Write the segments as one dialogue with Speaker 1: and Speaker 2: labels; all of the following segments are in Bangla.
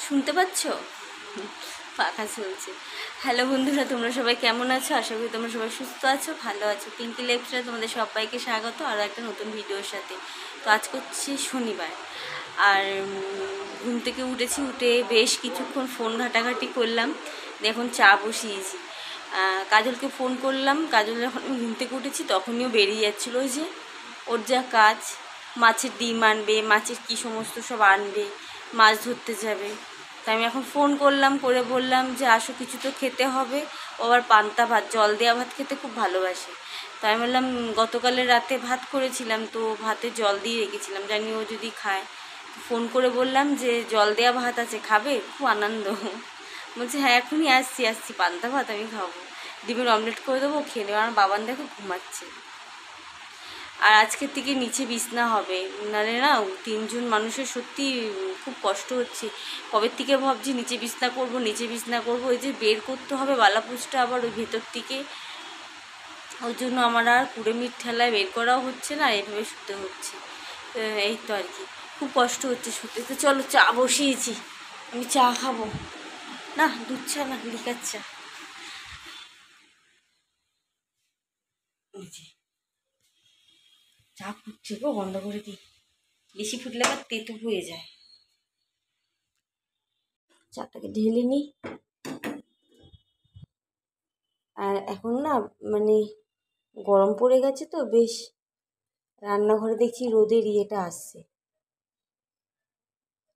Speaker 1: শুনতে পাচ্ছ? পাখা চলছে। হ্যালো বন্ধুরা, তোমরা সবাই কেমন আছো? আশা করি তোমরা সবাই সুস্থ আছো, ভালো আছো। পিঙ্কি লেকচারে তোমাদের সবাইকে স্বাগত আরও একটা নতুন ভিডিওর সাথে। তো আজ করছি শনিবার, আর ঘুম থেকে উঠেছি, উঠে বেশ কিছুক্ষণ ফোন ঘাটাঘাটি করলাম, এখন চা বসিয়েছি। কাজলকে ফোন করলাম, কাজল যখন আমি ঘুম থেকে উঠেছি তখনইও বেরিয়ে যাচ্ছিলো, ওই যে ওর যা কাজ, মাছের ডিম আনবে, মাছের কী সমস্ত সব আনবে, মাছ ধরতে যাবে। তাই আমি এখন ফোন করলাম, করে বললাম যে আসো, কিছু তো খেতে হবে। ও আবার পান্তা ভাত, জল দেওয়া ভাত খেতে খুব ভালোবাসে। তাই আমি বললাম, গতকালের রাতে ভাত করেছিলাম তো ভাতে জল দিয়ে রেখেছিলাম, জানি ও যদি খায়। ফোন করে বললাম যে জল দেওয়া ভাত আছে, খাবে? খুব আনন্দ। বলছে হ্যাঁ এখনই আসছি, পান্তা ভাত আমি খাবো, ডিমের অমলেট করে দেবো, খেয়ে নেবো। আমার বাবান দেখো ঘুমাচ্ছে। আর আজকের থেকে নিচে বিছনা হবে, নাহলে না 3জন মানুষের সত্যি খুব কষ্ট হচ্ছে। কবে থেকে ভাবছি নিচে বিছনা করবো, ওই যে বের করতে হবে বালাপুষটা আবার ওই ভেতর থেকে, ওই জন্য আমার আর কুড়েমির ঠেলায় বের করাও হচ্ছে না, এভাবে শুতে হচ্ছে। এই তো আর কি, খুব কষ্ট হচ্ছে শুতে। তো চলো, চা বসিয়েছি, আমি চা খাবো। না, দুধ চা না, লিকার চা। চা ফুটছে গো, বন্ধ করে দিই, বেশি ফুটলে আবার তেতো হয়ে যায়। চাটাকে ঢেলে নিই। আর এখন না মানে গরম পড়ে গেছে তো বেশ, রান্নাঘরে দেখছি রোদের ইয়েটা আসছে,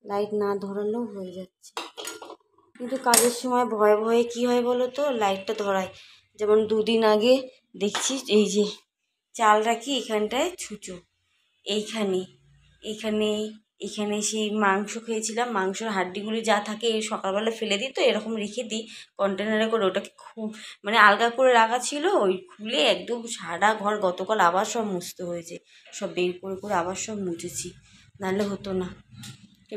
Speaker 1: লাইট না ধরালেও হয়ে যাচ্ছে। কিন্তু কাজের সময় ভয়ে ভয়ে কী হয় বলো তো, লাইটটা ধরায়। যেমন 2 দিন আগে দেখছি, এই যে চাল রাখি এখানটায় ছুঁচো, এইখানে এইখানে এখানে সেই মাংস খেয়েছিলাম, মাংসের হাড্ডিগুলি যা থাকে সকালবেলা ফেলে দিই, তো এরকম রেখে দিই কন্টেনারে করে। ওটাকে খুব মানে আলগা করে রাখা ছিল, ওই খুলে একদম সারা ঘর গতকাল আবার সব মুছতে হয়েছে, সব বের করে করে আবার সব মুছেছি, নাহলে হতো না।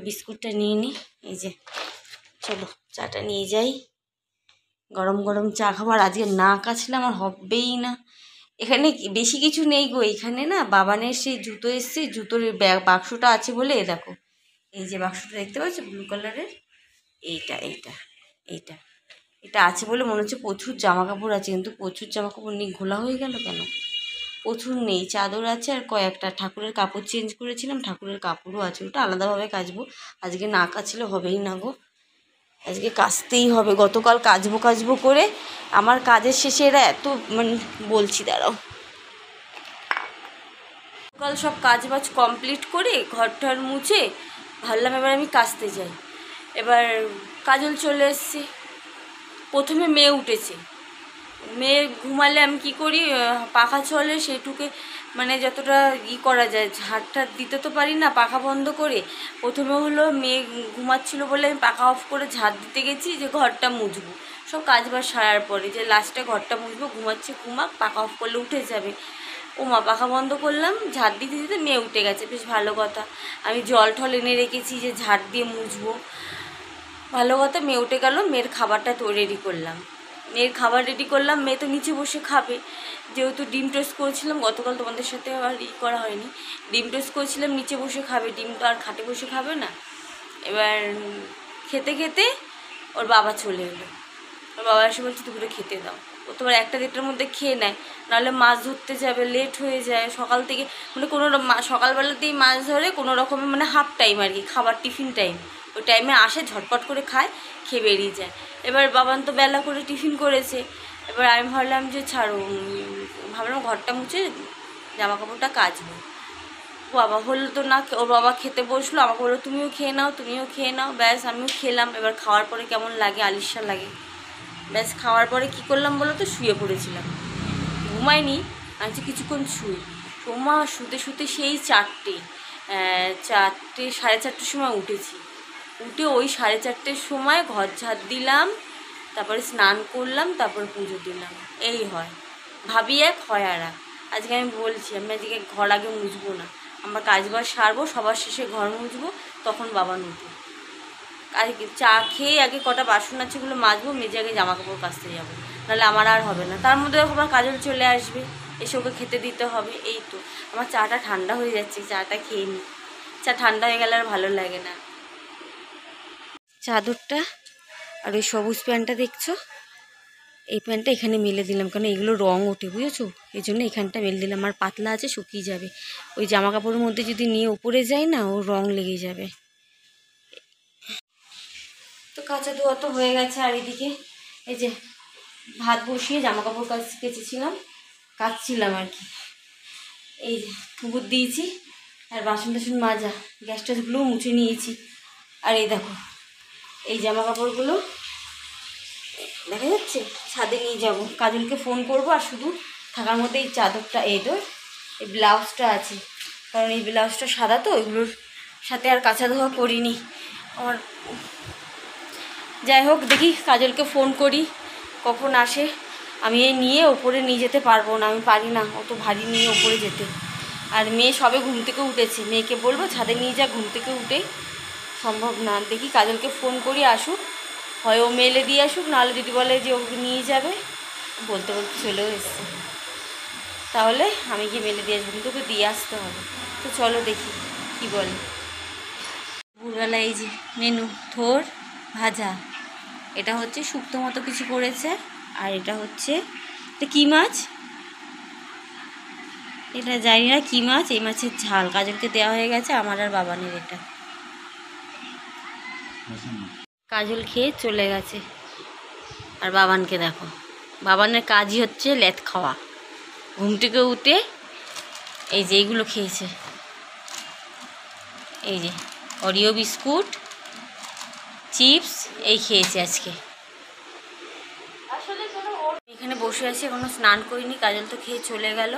Speaker 1: বিস্কুটটা নিয়ে নিই, এই যে চলো চাটা নিয়ে যাই, গরম গরম চা খাবার। আজকে না কাছলে আমার হবেই না। এখানে বেশি কিছু নেই গো, এখানে না বাবানের সেই জুতো এসছে, জুতোর বাক্সটা আছে বলে, দেখো এই যে বাক্সটা দেখতে পাচ্ছ ব্লু কালারের, এইটা এইটা এইটা এটা আছে বলে মনে হচ্ছে প্রচুর জামা কাপড় আছে, কিন্তু প্রচুর জামা কাপড় নেই। ঘোলা হয়ে গেল কেন? প্রচুর নেই, চাদর আছে আর কয়েকটা, ঠাকুরের কাপড় চেঞ্জ করেছিলাম, ঠাকুরের কাপড়ও আছে, ওটা আলাদাভাবে কাচবো। আজকে না কাচলে হবেই না গো, আজকে কাচতেই হবে। গতকাল কাচবো করে আমার কাজের শেষে এরা এত মানে, বলছি দাঁড়াও, সকাল সব কাজ বাজ কমপ্লিট করে ঘরটার মুছে ভাবলাম এবার আমি কাচতে যাই। এবার কাজল চলে এসছে, প্রথমে মেয়ে উঠেছে, মেয়ে ঘুমালে আমি কি করি, পাখা চলে সেটুকে মানে যতটা করা যায়, ঝাড় দিতে তো পারি না পাখা বন্ধ করে। প্রথমে হলো মেয়ে ঘুমাচ্ছিল বলে আমি পাখা অফ করে ঝাড় দিতে গেছি, যে ঘরটা মুছবো, সব কাজ বাজ সারার পরে, যে লাস্টে ঘরটা মুছবো, ঘুমাচ্ছে ঘুমাক, পাখা অফ করলে উঠে যাবে। ও মা, পাখা বন্ধ করলাম, ঝাড় দিতে দিতে মেয়ে উঠে গেছে, বেশ ভালো কথা। আমি জল ঠল এনে রেখেছি যে ঝাড় দিয়ে মুছবো, ভালো কথা। মেয়ে উঠে গেল, মেয়ের খাবারটা তো রেডি করলাম, মেয়ে তো নিচে বসে খাবে। যেহেতু ডিম টোস্ট করেছিলাম গতকাল, তোমাদের সাথে আর করা হয়নি, ডিম টোস্ট করেছিলাম, নিচে বসে খাবে, ডিম তো আর খাটে বসে খাবে না। এবার খেতে খেতে ওর বাবা চলে এলো, ওর বাবা এসে বলছে দুপুরে খেতে দাও। ও তো আবার 1টা-1:30টার মধ্যে খেয়ে নেয়, নাহলে মাছ ধরতে যাবে, লেট হয়ে যায় সকাল থেকে, মানে সকালবেলাতেই মাছ ধরে কোনো রকমের, মানে হাফ টাইম আর কি, খাবার টিফিন টাইম, ওই টাইমে আসে, ঝটপট করে খায়, খেয়ে বেরিয়ে যায়। এবার বাবান তো বেলা করে টিফিন করেছে, এবার আমি ভাবলাম যে ছাড়ো, ভাবলাম ঘরটা মুছে জামা কাপড়টা কাচবো। বাবা হলো তো না, ওর বাবা খেতে বসলো, আমাকে বললো তুমিও খেয়ে নাও, ব্যাস আমিও খেলাম। এবার খাওয়ার পরে কেমন লাগে, আলিশা লাগে। ব্যাস খাওয়ার পরে কী করলাম বলো তো, শুয়ে পড়েছিলাম, ঘুমাইনি, আমি যে কিছুক্ষণ শুই। সোমা শুতে শুতে সেই 4টে 4:30 সময় উঠেছি, উঠে ওই 4:30টার সময় ঘর ঝাড় দিলাম, তারপরে স্নান করলাম, তারপর পুজো দিলাম। এই হয়, ভাবি এক হয় আর এক। আজকে আমি বলছি, আমি আজকে ঘর আগে মুছবো না, আমার কাজবাজ সারবো, সবার শেষে ঘর মুছবো, তখন বাবা উঠবে। আর চা খেয়ে আগে কটা বাসন আছে ওগুলো মাজবো, মেজে আগে জামা কাপড় কাচতে যাবো, নাহলে আমার আর হবে না। তার মধ্যে আবার কাজল চলে আসবে, এসে ওকে খেতে দিতে হবে। এই তো, আমার চাটা ঠান্ডা হয়ে যাচ্ছে, চাটা খেয়ে নিই, চা ঠান্ডা হয়ে গেলে আর ভালো লাগে না। চাদরটা আর ওই সবুজ প্যান্টটা দেখছো, এই প্যান্টটা এখানে মেলে দিলাম, কারণ এগুলো রং ওঠে বুঝেছো, এই জন্য এখানটা মেলে দিলাম। আর পাতলা আছে, শুকিয়ে যাবে। ওই জামা কাপড়ের মধ্যে যদি নিয়ে উপরে যায় না, ও রং লেগে যাবে। তো কাঁচা ধোয়া তো হয়ে গেছে। আর এদিকে এই যে ভাত বসিয়ে জামা কাপড় কেচেছিলাম, কাচছিলাম আর কি। এই যে গুড় দিয়েছি, আর বাসন টাসন মাজা, গ্যাস ট্যাসগুলোও মুছে নিয়েছি। আর এই দেখো এই জামা কাপড়গুলো দেখা যাচ্ছে, ছাদে নিয়ে যাব, কাজলকে ফোন করব। আর শুধু থাকার মধ্যে এই চাদরটা, এই ব্লাউজটা আছে, কারণ এই ব্লাউজটা সাদা তো, এগুলোর সাথে আর কাঁচা ধোয়া করিনি আমার। যাই হোক, দেখি কাজলকে ফোন করি কখন আসে। আমি এই নিয়ে ওপরে নিয়ে যেতে পারবো না, আমি পারি না অত ভারী নিয়ে ওপরে যেতে। আর মেয়ে সবে ঘুম থেকে উঠেছে, মেয়েকে বলবো ছাদে নিয়ে যা, ঘুম থেকে উঠেই সম্ভব না। দেখি কাজলকে ফোন করি, আসুক, হয় ও মেলে দিয়ে আসুক, নাহলে যদি বলে যে ওকে নিয়ে যাবে, বলতে বলতে চলেও এসছে, তাহলে আমি গিয়ে মেলে দিয়ে আসবো, কিন্তু ওকে দিয়ে আসতে হবে। তো চলো দেখি কি বলে। দুপুরবেলা এই যে মেনু, থোর ভাজা, এটা হচ্ছে শুক্তো মতো কিছু করেছে। আর এটা হচ্ছে, এটা কী মাছ, এটা জানি না কী মাছ, এই মাছের ঝাল কাজলকে দেওয়া হয়ে গেছে, আমার আর বাবানের। এটা কাজল খেয়ে চলে গেছে। আর বাবানকে দেখো, বাবানের কাজই হচ্ছে লেদ খাওয়া। ঘুম থেকে উঠে এই যে এইগুলো খেয়েছে, এই যে অরিও বিস্কুট, চিপস, এই খেয়েছে আজকে। এখানে বসে আছি, এখনো স্নান করিনি, কাজল তো খেয়ে চলে গেল।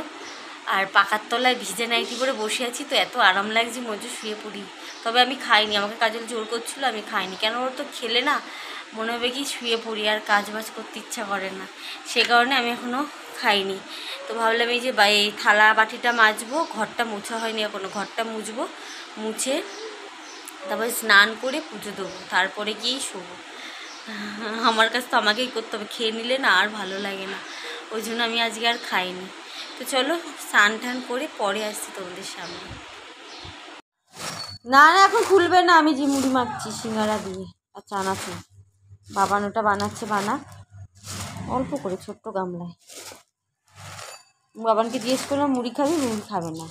Speaker 1: আর পাকার তলায় ভিজে নাইটি পরে বসে আছি, তো এত আরাম লাগছে, মনে শুয়ে পড়ি। তবে আমি খাইনি, আমাকে কাজল জোর করছিল, আমি খাইনি। কেন, ওর তো খেলে না মনে হবে কি শুয়ে পড়ি, আর কাজ বাজ করতে ইচ্ছা করে না, সে কারণে আমি এখনও খাইনি। তো ভাবলাম এই যে এই থালা বাটিটা মাজবো, ঘরটা মোছা হয়নি এখনও, ঘরটা মুছবো, মুছে তারপরে স্নান করে পুজো দেবো, তারপরে গিয়েই শোবো। আমার কাছে তো আমাকেই করতে হবে, খেয়ে নিলে না আর ভালো লাগে না, ওই জন্য আমি আজকে আর খাইনি। তো চলো স্নান টান করে পরে আসছি তোমাদের সামনে। না না, এখন খুলবে না, আমি যে মুড়ি মাখছি সিঙ্গারা দিয়ে আর চানাচুর। বাবানোটা বানাচ্ছে, বানা অল্প করে ছোট্ট গামলায়। বাবানকে জিজ্ঞেস করলাম মুড়ি খাবি, মুড়ি খাবে না।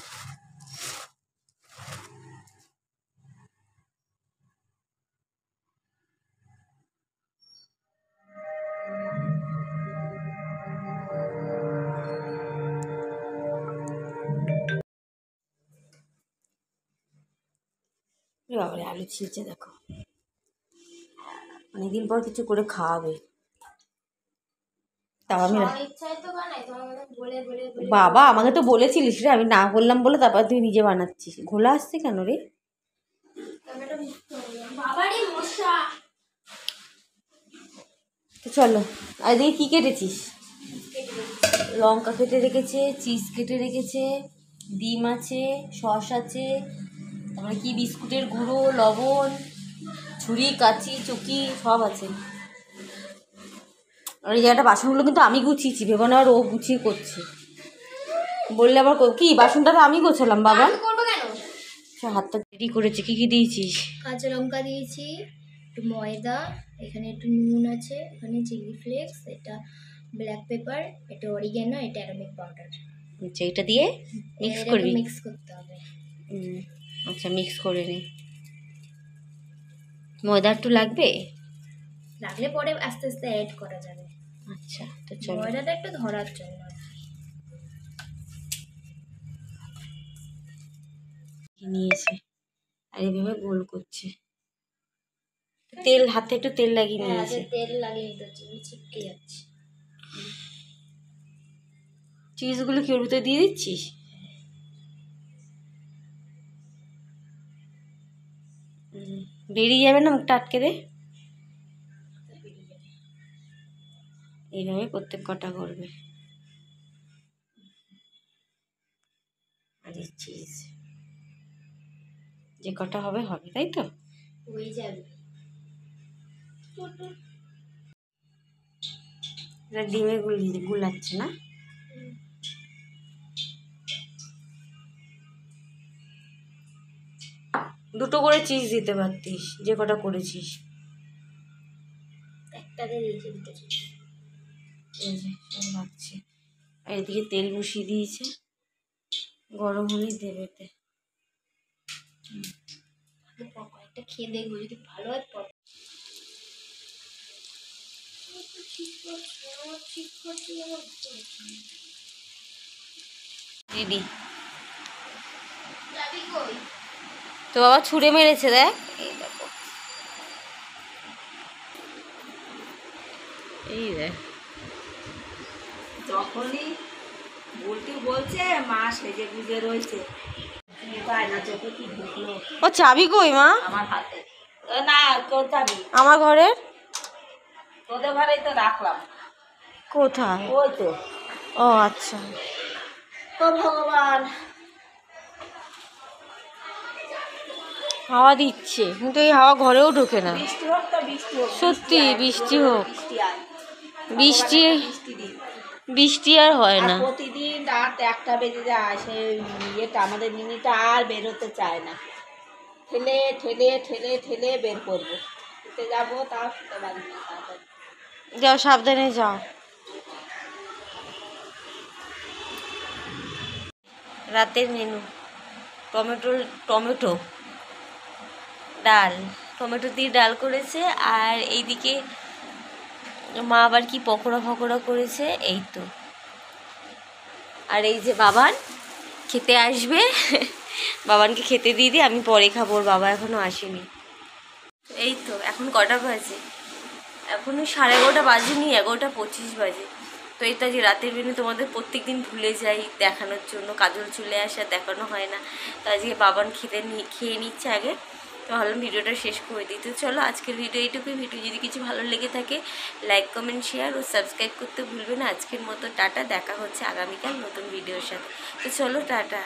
Speaker 1: বাবারে আলু ছিলছে দেখো, অনেকদিন পর কিছু করে খাওয়াবে। তাও আমি বাবা, আমাকে তো বলেছিলিস রে, আমি না বললাম বলে তারপর তুই নিজে বানাচ্ছিস। ঘোলা আসছে কেন রে? তো চলো, আর দেখি কী কেটেছিস? লঙ্কা কেটে রেখেছে, চিজ কেটে রেখেছে, ডিম আছে, সস আছে, তারপরে কি বিস্কুটের গুঁড়ো, লবণ, ছুরি কাঁচি চুকি সব আছে। আর এই জায়গাটা বাসনগুলো কিন্তু আমি গুছিয়েছি, ভেবো না আর ও গুছিয়ে করছে, বললে আবার কি বাসনটা তো আমি গোছালাম বাবা। হাতটা রেডি করেছে। কি কি দিয়েছিস?
Speaker 2: কাঁচা লঙ্কা দিয়েছি, একটু ময়দা, এখানে একটু নুন আছে, এখানে চিলি ফ্লেক্স, এটা ব্ল্যাক পেপার, এটা অরিগ্যানো, এটা অ্যারোমেট পাউডার।
Speaker 1: আচ্ছা, এটা দিয়ে মিক্স করবি?
Speaker 2: মিক্স করতে হবে।
Speaker 1: আচ্ছা, মিক্স করে নে। ময়দা একটু লাগবে,
Speaker 2: লাগলে পরে আস্তে আস্তে অ্যাড করা যাবে।
Speaker 1: আচ্ছা, তো চলো,
Speaker 2: ময়দাটা একটু ধরার জন্য
Speaker 1: নিয়েছে। আর এইভাবে গোল করছে, তেল হাতে একটু তেল লাগিয়ে নিয়েছে।
Speaker 2: তেল লাগিয়ে নিতে হচ্ছে, ছিটকে যাচ্ছে।
Speaker 1: চিজগুলো কি ওর ভিতরে দিয়ে দিচ্ছিস? বেরিয়ে যাবে না, মুখটা আটকে দে। এইভাবে প্রত্যেক কটা করবে। আর চিজ যে কটা হবে হবে, তাই তো
Speaker 2: হয়ে যাবে।
Speaker 1: ডিমে গুলাচ্ছে না? দুটো করে চিজ দিতে পারতিস যে কটা করেছিস।
Speaker 2: একটাতে দিয়েছে দুটো চিনি।
Speaker 1: এই যে সব রাখছি। আর এদিকে তেল বসিয়ে দিয়েছে, গরম হলেই দেবে এতে।
Speaker 2: একটা খেয়ে দেখবো যদি ভালো হয় পর।
Speaker 1: দিদি তো বাবা ছুঁড়ে মেরেছে, দেখ এই দেখো, এই দেখ।
Speaker 3: যখনই বলতে বলছে মা সেজে গুজে রয়েছে, না চোখে কি ঢুকলো
Speaker 1: ও চাবি কই মা?
Speaker 3: আমার হাতে। না তোর যাবি,
Speaker 1: আমার ঘরের
Speaker 3: তোদের ঘরেই তো রাখলাম।
Speaker 1: কোথায়?
Speaker 3: ওই তো।
Speaker 1: ও আচ্ছা।
Speaker 3: ও ভগবান,
Speaker 1: হাওয়া দিচ্ছে কিন্তু এই হাওয়া ঘরেও ঢোকে না।
Speaker 3: বৃষ্টি হোক তো বৃষ্টি হোক,
Speaker 1: সত্যি
Speaker 3: আয়,
Speaker 1: বৃষ্টি
Speaker 3: জোরে
Speaker 1: হোক।
Speaker 3: বৃষ্টি আয়।
Speaker 1: বৃষ্টি
Speaker 3: বৃষ্টি দিন।
Speaker 1: বৃষ্টি আর হয়
Speaker 3: আর
Speaker 1: না।
Speaker 3: প্রতিদিন রাত 1টা বেজে যায়, সে ইয়েটা আমাদের মিনিটা আর বেরোতে চায় না। ঠেলে ঠেলে ঠেলে ঠেলে বের করবো, শুতে যাবো, তাও শুতে পারি না তাড়াতাড়ি।
Speaker 1: যাও সাবধানে যাও। রাতের মেনু টমেটো ডাল, টমেটো দিয়ে ডাল করেছে। আর এইদিকে মা আবার কি পকোড়া ফকোড়া করেছে, এই তো। আর এই যে বাবান খেতে আসবে, বাবানকে খেতে দিয়ে দিই, আমি পরে খাবো, ওর বাবা এখনো আসেনি। এই তো এখন কটা বাজে, এখনো 11:30 বাজেনি, 11:25 বাজে। তো এটা যে রাতের মেনু তোমাদের প্রত্যেক দিন ভুলে যাই দেখানোর জন্য, কাজল চলে আসে আর দেখানো হয় না। তো আজকে বাবান খেয়ে নিচ্ছে আগে, তো ভাবলাম ভিডিওটা শেষ করে দিই। তো চলো আজকের ভিডিও এইটুকুই। ভিডিও যদি কিছু ভালো লেগে থাকে লাইক কমেন্ট শেয়ার ও সাবস্ক্রাইব করতে ভুলবে না। আজকের মতো টাটা, দেখা হচ্ছে আগামীকাল নতুন ভিডিওর সাথে। তো চলো টাটা।